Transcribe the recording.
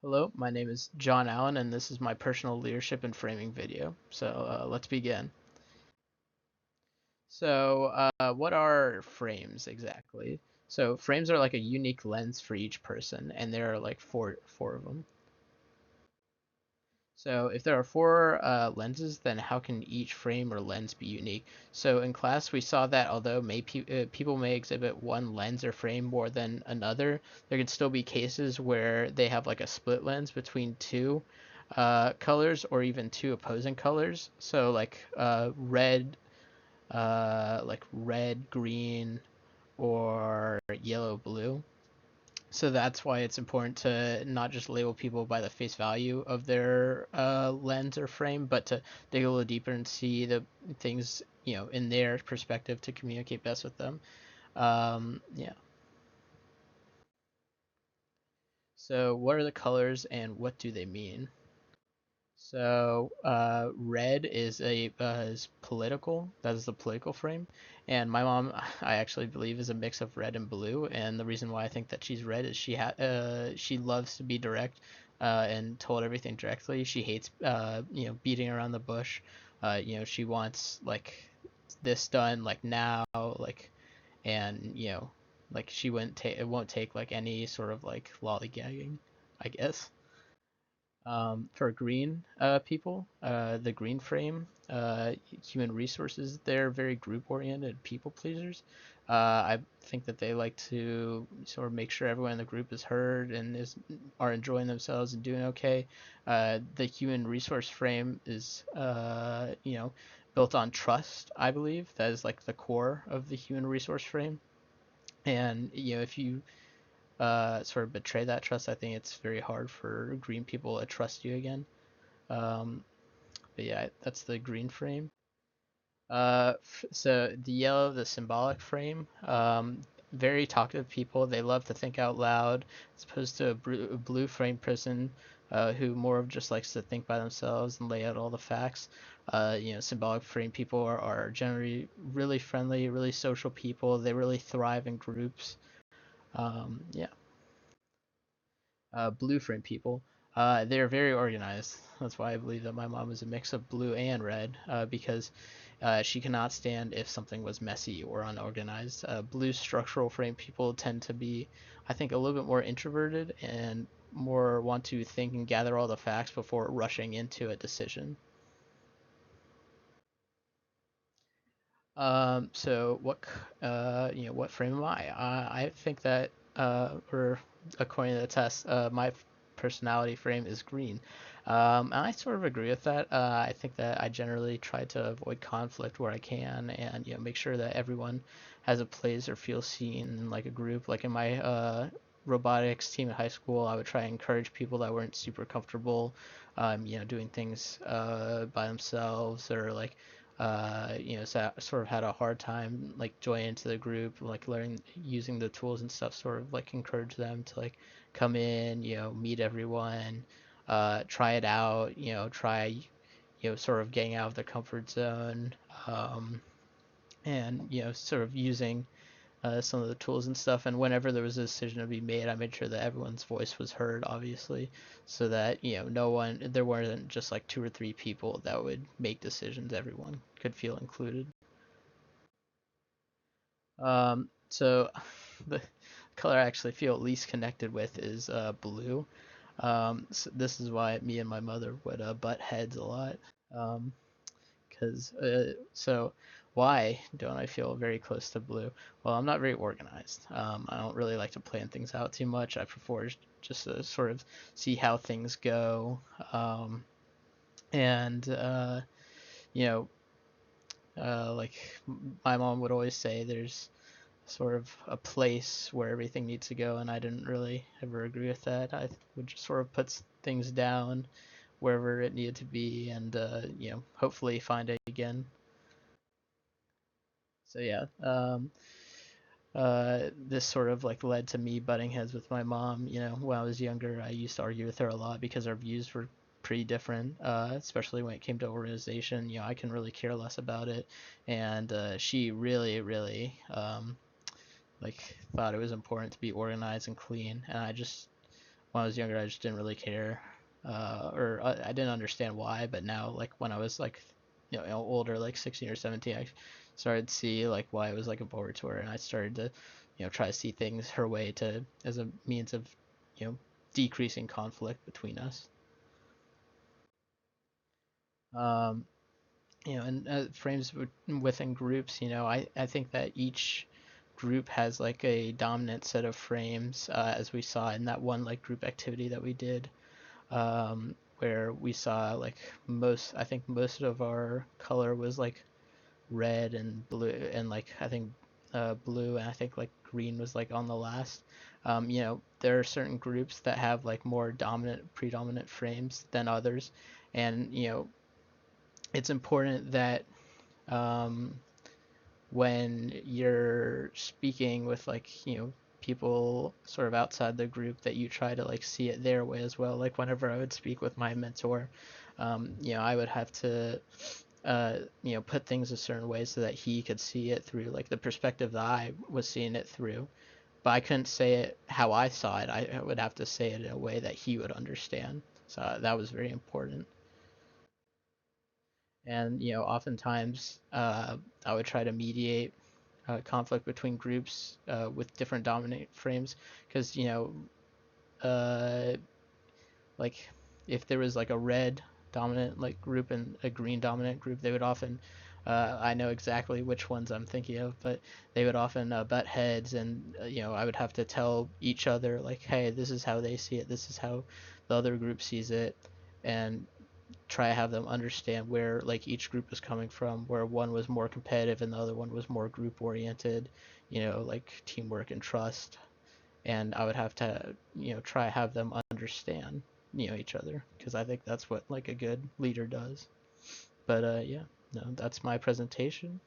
Hello, my name is John Allen, and this is my personal leadership and framing video. Let's begin. What are frames exactly? So frames are like a unique lens for each person, and there are like four of them. So if there are four lenses, then how can each frame or lens be unique? So in class, we saw that although people may exhibit one lens or frame more than another, there could still be cases where they have like a split lens between two colors or even two opposing colors. So like red, green, or yellow, blue. So that's why it's important to not just label people by the face value of their lens or frame, but to dig a little deeper and see the things, in their perspective to communicate best with them. Yeah. So what are the colors and what do they mean? Red is political. That is the political frame, and my mom, I actually believe, is a mix of red and blue. And the reason why I think that she's red is she loves to be direct, and told everything directly. She hates beating around the bush. She wants like this done like now, like and like she wouldn't take it won't take like any sort of like lollygagging, I guess. For green people, the green frame, human resources, they're very group oriented people pleasers. I think that they like to sort of make sure everyone in the group is heard and are enjoying themselves and doing okay. The human resource frame is, built on trust, I believe. That is like the core of the human resource frame. And, if you sort of betray that trust, I think it's very hard for green people to trust you again. Um, but yeah, that's the green frame. So the yellow, the symbolic frame. Very talkative people. They love to think out loud, as opposed to a blue frame person who more of just likes to think by themselves and lay out all the facts. Symbolic frame people are generally really friendly, really social people. They really thrive in groups. Yeah. Blue frame people. They're very organized. That's why I believe that my mom is a mix of blue and red, because she cannot stand if something was messy or unorganized. Blue structural frame people tend to be, I think, a little bit more introverted and more want to think and gather all the facts before rushing into a decision. What frame am I? I think that, or according to the test, my personality frame is green. And I sort of agree with that. I think that I generally try to avoid conflict where I can, and make sure that everyone has a place or feels seen in like a group. Like in my robotics team at high school, I would try and encourage people that weren't super comfortable, doing things by themselves or like sort of had a hard time like joining into the group, like learning using the tools and stuff, sort of like encourage them to like come in, meet everyone, try it out, try, sort of getting out of their comfort zone, and, sort of using some of the tools and stuff. And whenever there was a decision to be made, I made sure that everyone's voice was heard, obviously, so that there weren't just like two or three people that would make decisions. Everyone could feel included. So the color I actually feel least connected with is blue. So this is why me and my mother would butt heads a lot. Um, Because so why don't I feel very close to blue? Well, I'm not very organized. I don't really like to plan things out too much. I prefer just to sort of see how things go. And you know, like my mom would always say, there's sort of a place where everything needs to go, and I didn't really ever agree with that. I would just sort of put things down wherever it needed to be, and hopefully find it again. So yeah, this sort of like led to me butting heads with my mom. When I was younger, I used to argue with her a lot because our views were pretty different, especially when it came to organization. I can really care less about it, and she really, really like thought it was important to be organized and clean, and I just when I was younger, I just didn't really care, or I didn't understand why. But now, like when I was like, older, like 16 or 17, I started to see like why I was like important to her, and I started to, try to see things her way to as a means of, you know, decreasing conflict between us. Um, and frames within groups, I think that each group has like a dominant set of frames, as we saw in that one like group activity that we did, where we saw like I think most of our color was like red and blue, and like I think blue, and I think like green was like on the last. There are certain groups that have like more predominant frames than others, and it's important that, um, when you're speaking with like people sort of outside the group, that you try to like see it their way as well. Like whenever I would speak with my mentor, I would have to put things a certain way so that he could see it through like the perspective that I was seeing it through. But I couldn't say it how I saw it. I would have to say it in a way that he would understand. So that was very important. And oftentimes, I would try to mediate conflict between groups with different dominant frames, because uh, like if there was like a red dominant like group and a green dominant group, they would often, I know exactly which ones I'm thinking of, but they would often butt heads, and I would have to tell each other like, hey, this is how they see it, this is how the other group sees it, and try to have them understand where like each group was coming from, where one was more competitive and the other one was more group oriented, like teamwork and trust. And I would have to, try to have them understand, each other, because I think that's what like a good leader does. But yeah, no, that's my presentation.